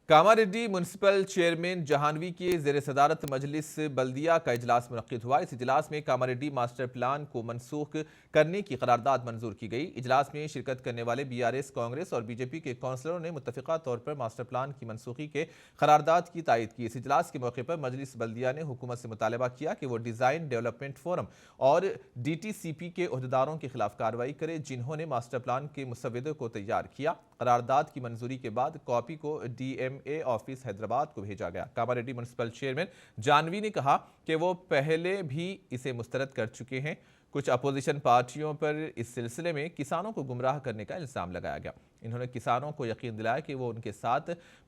Kamareddy municipal chairman Jahnavi की ज़ेर सदारत मजलिस बल्दिया का इजलास मुनक्किद हुआ। इस इजलास में कामारेड्डी मास्टर प्लान को मनसूख करने की करारदाद मंजूर की गई। इजलास में शिरकत करने वाले BRS, कांग्रेस और BJP के कौंसलरों ने मुत्तफ़िक़ा तौर पर मास्टर प्लान की मनसूखी के करारदाद की तायद की। इस इजलास के मौके पर मजलिस बल्दिया ने हुकूमत से मुतालबा किया कि वो डिज़ाइन डेवलपमेंट फोरम और DTCP के अहदेदारों के खिलाफ कार्रवाई करे जिन्होंने मास्टर प्लान के मुसव्वदे को तैयार किया। करारदाद की मंजूरी के बाद कॉपी को DMA ऑफिस हैदराबाद को भेजा गया। कामारेड्डी म्यूनसिपल चेयरमैन जानवी ने कहा कि वो पहले भी इसे मुस्तरद कर चुके हैं। कुछ अपोजिशन पार्टियों पर इस सिलसिले में किसानों को गुमराह करने का इल्ज़ाम लगाया गया। इन्होंने किसानों को यकीन दिलाया कि वो उनके साथ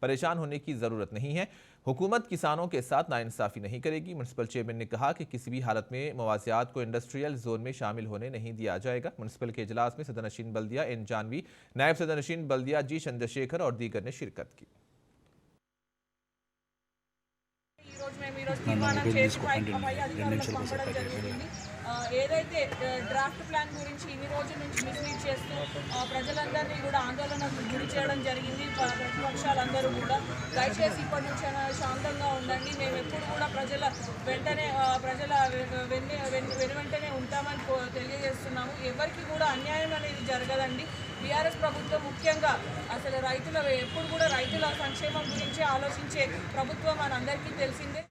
परेशान होने की ज़रूरत नहीं है। हुकूमत किसानों के साथ नाइंसाफ़ी नहीं करेगी। म्यूनसिपल चेयरमैन ने कहा कि किसी भी हालत में मवासियात को इंडस्ट्रियल जोन में शामिल होने नहीं दिया जाएगा। म्यूनसिपल के इजलास में सदर नशीन बल्दिया N जानवी, नायब सदर नशीन बल्दिया G चंद्रशेखर और दीगर ने शिरकत की। ఏదైతే డ్రాఫ్ట్ ప్లాన్ గురించి ఇన్ని రోజుల నుంచి మిస్లీడ్ చేస్తూ ప్రజలందరినీ కూడా ఆందోళనకు గురి చేయడం జరిగింది ప్రతిపక్షాలందరూ కూడా. దయచేసి ఇప్పటి నుంచి శాంతంగా ఉండండి. మేము ఎప్పుడు కూడా ప్రజల వెంటనే ఉంటామని తెలియజేస్తున్నాము. ఎవరికి కూడా అన్యాయం అనేది జరగదండి. BRS ప్రభుత్వం ముఖ్యంగా అసలు ఎప్పుడు కూడా రైతుల సంక్షేమం గురించి ఆలోచించే ప్రభుత్వం మనందరికీ తెలిసిందే.